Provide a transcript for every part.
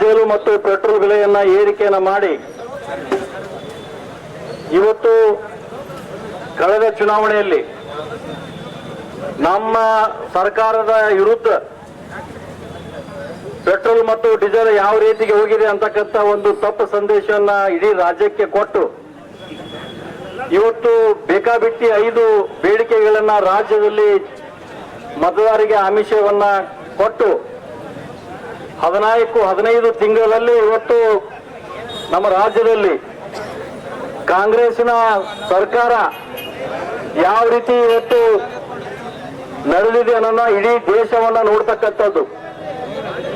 Diesel ಮತ್ತು petrol ಬೆಲೆಯನ್ನ ಏರಿಕೆಯನ್ನ ಮಾಡಿ ಇವತ್ತು ಕಳೆದ ಚುನಾವಣೆಯಲ್ಲಿ ನಮ್ಮ ಸರ್ಕಾರದ ವಿರುದ್ಧ ಪೆಟ್ರೋಲ್ ಮತ್ತು ಡೀಸೆಲ್ ಯಾವ ರೀತಿಗೆ ಹೋಗಿದೆ ಅಂತಕ್ಕಂಥ ಒಂದು ತಪ್ಪು ಸಂದೇಶವನ್ನ ಇಡೀ ರಾಜ್ಯಕ್ಕೆ ಕೊಟ್ಟು ಇವತ್ತು ಬೇಕಾಬಿಟ್ಟಿ 5 ಬೇಡಿಕೆಗಳನ್ನ ರಾಜ್ಯದಲ್ಲಿ ಮತದಾರರಿಗೆ ಆಮಿಷವನ್ನ ಕೊಟ್ಟು 14-15 ತಿಂಗಳಲ್ಲಿ ಇವತ್ತು ನಮ್ಮ ರಾಜ್ಯದಲ್ಲಿ ಕಾಂಗ್ರೆಸ್ನ ಸರ್ಕಾರ ಯಾವ ರೀತಿ ಇವತ್ತು ನಡೆದಿದೆ ಅನ್ನೋಣ ಇಡೀ ದೇಶವನ್ನ ನೋಡ್ತಕ್ಕಂಥದ್ದು.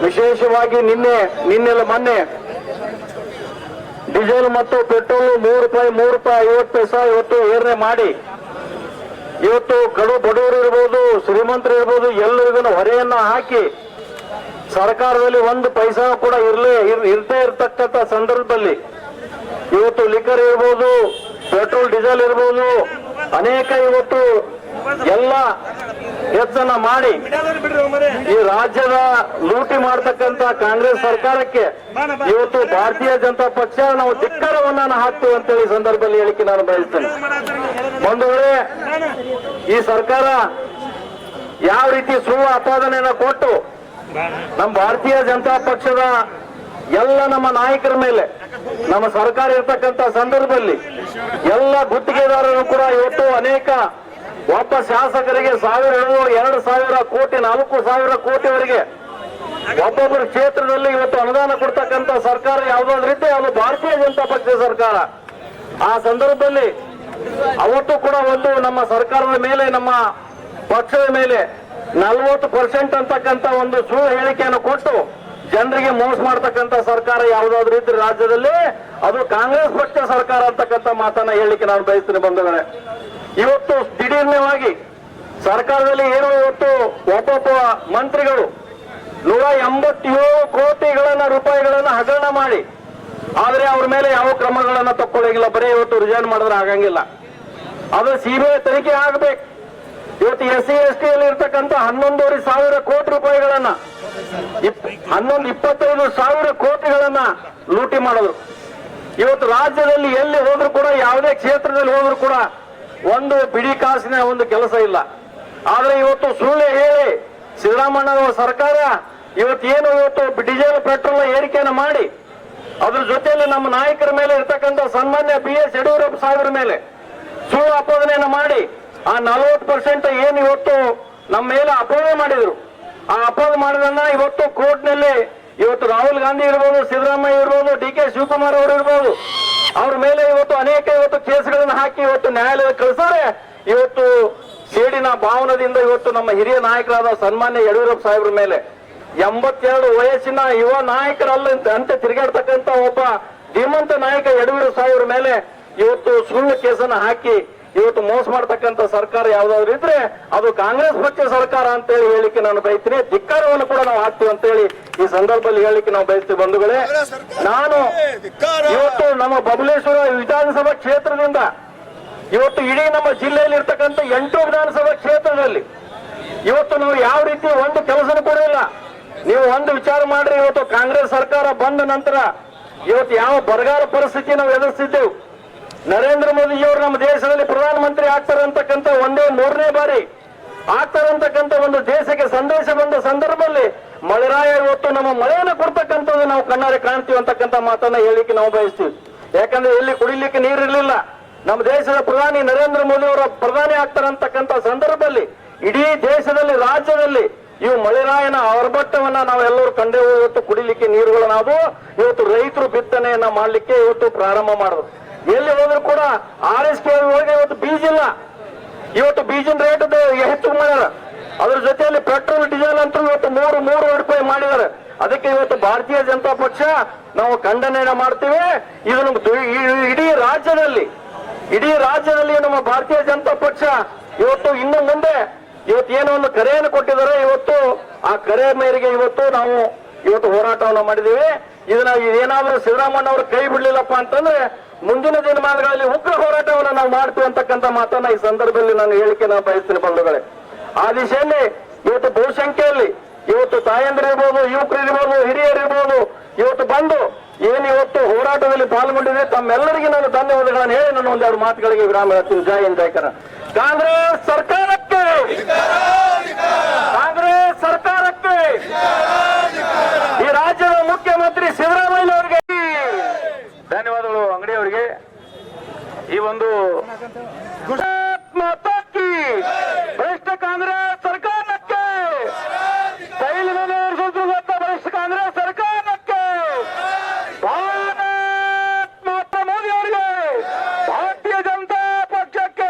ವಿಶೇಷವಾಗಿ ಮೊನ್ನೆ ಡೀಸೆಲ್ ಮತ್ತು ಪೆಟ್ರೋಲ್ ₹3 ಇವತ್ತು ಏರ್ನೆ ಮಾಡಿ ಇವತ್ತು ಕಡು ಬಡವರು ಇರ್ಬೋದು, ಶ್ರೀಮಂತರು ಇರ್ಬೋದು, ಎಲ್ಲರಿಗೂ ಹೊರೆಯನ್ನ ಹಾಕಿ ಸರ್ಕಾರದಲ್ಲಿ 1 ಪೈಸಾ ಕೂಡ ಇರದೇ ಇರತಕ್ಕಂಥ ಸಂದರ್ಭದಲ್ಲಿ ಇವತ್ತು ಲಿಕ್ಕರ್ ಇರ್ಬೋದು, ಪೆಟ್ರೋಲ್ ಡೀಸೆಲ್ ಇರ್ಬೋದು, ಅನೇಕ ಇವತ್ತು ಎಲ್ಲ ಹೆಚ್ಚನ್ನ ಮಾಡಿ ಈ ರಾಜ್ಯದ ಲೂಟಿ ಮಾಡತಕ್ಕಂತ ಕಾಂಗ್ರೆಸ್ ಸರ್ಕಾರಕ್ಕೆ ಇವತ್ತು ಭಾರತೀಯ ಜನತಾ ಪಕ್ಷ ನಾವು ಧಿಕ್ಕಾರವನ್ನ ಹಾಕ್ತೀವಿ ಅಂತೇಳಿ ಸಂದರ್ಭದಲ್ಲಿ ಹೇಳಿಕೆ ನಾನು ಬಯಸ್ತೇನೆ. ಒಂದು ವೇಳೆ ಈ ಸರ್ಕಾರ ಯಾವ ರೀತಿ ಸುಳ್ಳು ಆಪಾದನೆಯನ್ನ ಕೊಟ್ಟು ನಮ್ಮ ಭಾರತೀಯ ಜನತಾ ಪಕ್ಷದ ಎಲ್ಲ ನಮ್ಮ ನಾಯಕರ ಮೇಲೆ ನಮ್ಮ ಸರ್ಕಾರ ಇರ್ತಕ್ಕಂಥ ಸಂದರ್ಭದಲ್ಲಿ ಎಲ್ಲ ಗುತ್ತಿಗೆದಾರರು ಕೂಡ ಇವತ್ತು ಅನೇಕ ಒಬ್ಬ ಶಾಸಕರಿಗೆ 1,000, 2,000 ಕೋಟಿ, 4,000 ಕೋಟಿವರೆಗೆ ಒಬ್ಬೊಬ್ಬರ ಕ್ಷೇತ್ರದಲ್ಲಿ ಇವತ್ತು ಅನುದಾನ ಕೊಡ್ತಕ್ಕಂಥ ಸರ್ಕಾರ ಯಾವುದಾದ್ರಿದ್ದೆ ಅದು ಭಾರತೀಯ ಜನತಾ ಪಕ್ಷದ ಸರ್ಕಾರ. ಆ ಸಂದರ್ಭದಲ್ಲಿ ಅವತ್ತು ಕೂಡ ಒಂದು ನಮ್ಮ ಸರ್ಕಾರದ ಮೇಲೆ, ನಮ್ಮ ಪಕ್ಷದ ಮೇಲೆ 40% ಅಂತಕ್ಕಂಥ ಒಂದು ಸುಳ್ಳು ಹೇಳಿಕೆಯನ್ನು ಕೊಟ್ಟು ಜನರಿಗೆ ಮೋಸ ಮಾಡತಕ್ಕಂಥ ಸರ್ಕಾರ ಯಾವುದಾದ್ರೂ ಇದ್ರೆ ರಾಜ್ಯದಲ್ಲಿ ಅದು ಕಾಂಗ್ರೆಸ್ ಪಕ್ಷ ಸರ್ಕಾರ ಅಂತಕ್ಕಂಥ ಮಾತನ್ನ ಹೇಳಿಕೆ ನಾನು ಬಯಸ್ತೀನಿ ಬಂಧುಗಳೇ. ಇವತ್ತು ದಿಢೀರ್ನವಾಗಿ ಸರ್ಕಾರದಲ್ಲಿ ಏನೋ ಇವತ್ತು ಒಬ್ಬೊಬ್ಬ ಮಂತ್ರಿಗಳು 187 ಕೋಟಿಗಳನ್ನ ರೂಪಾಯಿಗಳನ್ನ ಹಗರಣ ಮಾಡಿ, ಆದ್ರೆ ಅವ್ರ ಮೇಲೆ ಯಾವ ಕ್ರಮಗಳನ್ನ ತಕ್ಕೊಳ್ಳಿಲ್ಲ. ಬರೀ ಇವತ್ತು ರಿಸೈನ್ ಮಾಡಿದ್ರೆ ಆಗಂಗಿಲ್ಲ. ಅದು ಸಿಬಿಐ ತನಿಖೆ ಆಗ್ಬೇಕು. ಇವತ್ತು SC ST ಯಲ್ಲಿ ಇರ್ತಕ್ಕಂಥ 11,500 ಕೋಟಿ ರೂಪಾಯಿಗಳನ್ನ 25,000 ಕೋಟಿಗಳನ್ನ ಲೂಟಿ ಮಾಡಿದ್ರು. ಇವತ್ತು ರಾಜ್ಯದಲ್ಲಿ ಎಲ್ಲಿ ಹೋದ್ರು ಕೂಡ, ಯಾವುದೇ ಕ್ಷೇತ್ರದಲ್ಲಿ ಹೋದ್ರು ಕೂಡ ಒಂದು ಬಿಡಿ ಕಾಸಿನ ಒಂದು ಕೆಲಸ ಇಲ್ಲ. ಆದ್ರೆ ಇವತ್ತು ಸುಳ್ಳು ಹೇಳಿ ಸಿದ್ದರಾಮಯ್ಯ ಸರ್ಕಾರ ಇವತ್ತು ಡೀಸೆಲ್ ಪೆಟ್ರೋಲ್ ಏರಿಕೆಯನ್ನು ಮಾಡಿ ಅದ್ರ ಜೊತೆಯಲ್ಲಿ ನಮ್ಮ ನಾಯಕರ ಮೇಲೆ ಇರ್ತಕ್ಕಂಥ ಸನ್ಮಾನ್ಯ BS ಯಡಿಯೂರಪ್ಪ ಸಾಹೇಬರ ಮೇಲೆ ಸುಳ್ಳು ಆಪಾದನೆಯನ್ನು ಮಾಡಿ ಆ 40% ಏನು ಇವತ್ತು ನಮ್ಮ ಮೇಲೆ ಅಪವಾದ ಮಾಡಿದ್ರು, ಆ ಅಪವಾದ ಮಾಡಿದನ್ನ ಇವತ್ತು ಕೋರ್ಟ್ನಲ್ಲಿ ಇವತ್ತು ರಾಹುಲ್ ಗಾಂಧಿ ಇರ್ಬೋದು, ಸಿದ್ದರಾಮಯ್ಯ ಇರ್ಬೋದು, DK ಶಿವಕುಮಾರ್ ಅವರು ಇರ್ಬೋದು, ಅವ್ರ ಮೇಲೆ ಇವತ್ತು ಅನೇಕ ಕೇಸ್ಗಳನ್ನು ಹಾಕಿ ಇವತ್ತು ನ್ಯಾಯಾಲಯ ಕಳಿಸಾರೆ. ಇವತ್ತು ಸೇಡಿನ ಭಾವನದಿಂದ ಇವತ್ತು ನಮ್ಮ ಹಿರಿಯ ನಾಯಕರಾದ ಸನ್ಮಾನ್ಯ ಯಡಿಯೂರಪ್ಪ ಸಾಹೇಬ್ರ ಮೇಲೆ 82 ವಯಸ್ಸಿನ ಯುವ ನಾಯಕರಲ್ಲ ಅಂತ ತಿರುಗಾಡ್ತಕ್ಕಂಥ ಒಬ್ಬ ಧೀಮಂತ ನಾಯಕ ಯಡಿಯೂರಪ್ಪ ಸಾಹೇಬ್ರ ಮೇಲೆ ಇವತ್ತು ಸುಳ್ಳು ಕೇಸನ್ನ ಹಾಕಿ ಇವತ್ತು ಮೋಸ ಮಾಡತಕ್ಕಂಥ ಸರ್ಕಾರ ಯಾವ್ದಾದ್ರು ಇದ್ರೆ ಅದು ಕಾಂಗ್ರೆಸ್ ಪಕ್ಷ ಸರ್ಕಾರ ಅಂತೇಳಿ ಹೇಳಿಕೆ ನಾನು ಬಯಸ್ತೀನಿ. ಧಿಕ್ಕಾರವನ್ನು ಕೂಡ ನಾವು ಹಾಕ್ತೀವಿ ಅಂತೇಳಿ ಈ ಸಂದರ್ಭದಲ್ಲಿ ಹೇಳಿಕೆ ನಾವು ಬಯಸ್ತೀವಿ ಬಂಧುಗಳೇ. ನಾನು ಇವತ್ತು ನಮ್ಮ ಬಬಲೇಶ್ವರ ವಿಧಾನಸಭಾ ಕ್ಷೇತ್ರದಿಂದ ಇವತ್ತು ಇಡೀ ನಮ್ಮ ಜಿಲ್ಲೆಯಲ್ಲಿ ಇರ್ತಕ್ಕಂಥ 8 ವಿಧಾನಸಭಾ ಕ್ಷೇತ್ರದಲ್ಲಿ ಇವತ್ತು ನಾವು ಯಾವ ರೀತಿ ಒಂದು ಕೆಲಸನೂ ಕೂಡ ಇಲ್ಲ. ನೀವು ಒಂದು ವಿಚಾರ ಮಾಡ್ರಿ, ಇವತ್ತು ಕಾಂಗ್ರೆಸ್ ಸರ್ಕಾರ ಬಂದ ನಂತರ ಇವತ್ತು ಯಾವ ಬರಗಾಲ ಪರಿಸ್ಥಿತಿ ನಾವು ಎದುರಿಸಿದ್ದೆವು. ನರೇಂದ್ರ ಮೋದಿಜಿಯವರು ನಮ್ಮ ದೇಶದಲ್ಲಿ ಪ್ರಧಾನಮಂತ್ರಿ ಆಗ್ತಾರಂತಕ್ಕಂಥ ಒಂದೇ 3ನೇ ಬಾರಿ ಆಗ್ತಾರಂತಕ್ಕಂಥ ಒಂದು ದೇಶಕ್ಕೆ ಸಂದೇಶ ಬಂದ ಸಂದರ್ಭದಲ್ಲಿ ಮಳೆರಾಯ ಇವತ್ತು ನಮ್ಮ ಮಳೆಯನ್ನು ಕೊಡ್ತಕ್ಕಂಥದ್ದು ನಾವು ಕಣ್ಣಾರೆ ಕಾಣ್ತೀವಿ ಅಂತಕ್ಕಂಥ ಮಾತನ್ನ ಹೇಳಿಕೆ ನಾವು ಬಯಸ್ತೀವಿ. ಯಾಕಂದ್ರೆ ಎಲ್ಲಿ ಕುಡಿಲಿಕ್ಕೆ ನೀರಿರ್ಲಿಲ್ಲ. ನಮ್ಮ ದೇಶದ ಪ್ರಧಾನಿ ನರೇಂದ್ರ ಮೋದಿ ಅವರ ಪ್ರಧಾನಿ ಆಗ್ತಾರಂತಕ್ಕಂಥ ಸಂದರ್ಭದಲ್ಲಿ ಇಡೀ ದೇಶದಲ್ಲಿ, ರಾಜ್ಯದಲ್ಲಿ ಇವು ಮಳೆರಾಯನ ಆರ್ಭಟವನ್ನ ನಾವೆಲ್ಲರೂ ಕಂಡೆವು. ಇವತ್ತು ಕುಡಿಲಿಕ್ಕೆ ನೀರುಗಳನ್ನಾದು ಇವತ್ತು ರೈತರು ಬಿತ್ತನೆಯನ್ನ ಮಾಡ್ಲಿಕ್ಕೆ ಇವತ್ತು ಪ್ರಾರಂಭ ಮಾಡಿದ್ರು. ಎಲ್ಲಿ ಹೋದ್ರು ಕೂಡ RSK ಒಳಗೆ ಇವತ್ತು ಬೀಜ ಇಲ್ಲ. ಇವತ್ತು ಬೀಜಿನ ರೇಟ್ ಹೆಚ್ಚು ಮಾಡ್ಯಾರ. ಅದ್ರ ಜೊತೆಯಲ್ಲಿ ಪೆಟ್ರೋಲ್ ಡೀಸೆಲ್ ಅಂತೂ ಇವತ್ತು 3 ರೂಪಾಯಿ ಮಾಡಿದ್ದಾರೆ. ಅದಕ್ಕೆ ಇವತ್ತು ಭಾರತೀಯ ಜನತಾ ಪಕ್ಷ ನಾವು ಖಂಡನೆಯನ್ನ ಮಾಡ್ತೀವಿ. ಇದನ್ನು ಇಡೀ ರಾಜ್ಯದಲ್ಲಿ ನಮ್ಮ ಭಾರತೀಯ ಜನತಾ ಪಕ್ಷ ಇವತ್ತು ಇನ್ನು ಮುಂದೆ ಇವತ್ತು ಏನೋ ಒಂದು ಕರೆಯನ್ನು ಕೊಟ್ಟಿದ್ದಾರೆ. ಇವತ್ತು ಆ ಕರೆ ಮೇರೆಗೆ ನಾವು ಹೋರಾಟವನ್ನು ಮಾಡಿದ್ದೀವಿ. ಇದೇನಾದ್ರೂ ಸಿದ್ದರಾಮಯ್ಯ ಅವರು ಕೈ ಬಿಡ್ಲಿಲ್ಲಪ್ಪ ಅಂತಂದ್ರೆ ಮುಂದಿನ ದಿನಮಾನಗಳಲ್ಲಿ ಉಗ್ರ ಹೋರಾಟವನ್ನು ನಾವು ಮಾಡ್ತೀವಿ ಅಂತಕ್ಕಂಥ ಮಾತನ್ನ ಈ ಸಂದರ್ಭದಲ್ಲಿ ನಾನು ಹೇಳಿಕೆ ನಾನು ಬಯಸ್ತೀನಿ ಬಂಧುಗಳೇ. ಆ ದಿಶೆಯಲ್ಲಿ ಇವತ್ತು ಬಹುಸಂಖ್ಯೆಯಲ್ಲಿ ಇವತ್ತು ತಾಯಂದಿರಿರ್ಬೋದು, ಯುವಕರಿರ್ಬೋದು, ಹಿರಿಯರಿರ್ಬೋದು, ಇವತ್ತು ಬಂದು ಏನು ಇವತ್ತು ಹೋರಾಟದಲ್ಲಿ ಪಾಲ್ಗೊಂಡಿದೆ ತಮ್ಮೆಲ್ಲರಿಗೆ ನಾನು ಧನ್ಯವಾದಗಳನ್ನು ಹೇಳಿ ನಾನು ಒಂದೆರಡು ಮಾತುಗಳಿಗೆ ವಿರಾಮ ಹೇಳ್ತೀನಿ. ಜೈ ಹಿಂದ್, ಜೈ ಕರ್ನಾಟಕ. ಕಾಂಗ್ರೆಸ್ ಸರ್ಕಾರಕ್ಕೆ, ಕಾಂಗ್ರೆಸ್ ಸರ್ಕಾರಕ್ಕೆ, ಈ ರಾಜ್ಯದ ಮುಖ್ಯಮಂತ್ರಿ ಸಿದ್ದರಾಮಯ್ಯ ಅವರಿಗೆ ಧನ್ಯವಾದಗಳು. ಅಂಗಡಿಯವರಿಗೆ ಈ ಒಂದು ಭ್ರಷ್ಟ ಕಾಂಗ್ರೆಸ್ ಸರ್ಕಾರಕ್ಕೆ, ತೈಲ ಬೆಲೆ ಏರಿಸುತ್ತಿರುವಂತ ಭ್ರಷ್ಟ ಕಾಂಗ್ರೆಸ್ ಸರ್ಕಾರಕ್ಕೆ, ಭಾರತ ಮಾತಾ ಮೋದಿ ಅವರಿಗೆ, ಭಾರತೀಯ ಜನತಾ ಪಕ್ಷಕ್ಕೆ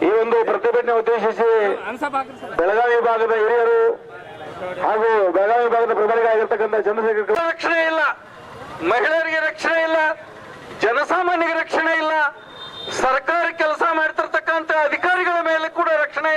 ಈ ಒಂದು ಪ್ರತಿಭಟನೆ ಉದ್ದೇಶಿಸಿ ಬೆಳಗಾವಿ ಭಾಗದ ಹಿರಿಯರು ಹಾಗೂ ಬೆಳಗಾವಿ ಭಾಗದ ಪ್ರಭಾರಿಗಳಾಗಿರ್ತಕ್ಕಂಥ ಚಂದ್ರಶೇಖರ್, ರಕ್ಷಣೆ ಇಲ್ಲ, ಮಹಿಳೆಯರಿಗೆ ರಕ್ಷಣೆ ಇಲ್ಲ, ಜನಸಾಮಾನ್ಯರಿಗೆ ರಕ್ಷಣೆ ಇಲ್ಲ, ಸರ್ಕಾರಿ ಕೆಲಸ ಮಾಡ್ತಿರ್ತಕ್ಕಂಥ ಅಧಿಕಾರಿಗಳ ಮೇಲೆ ಕೂಡ ರಕ್ಷಣೆ ಇಲ್ಲ.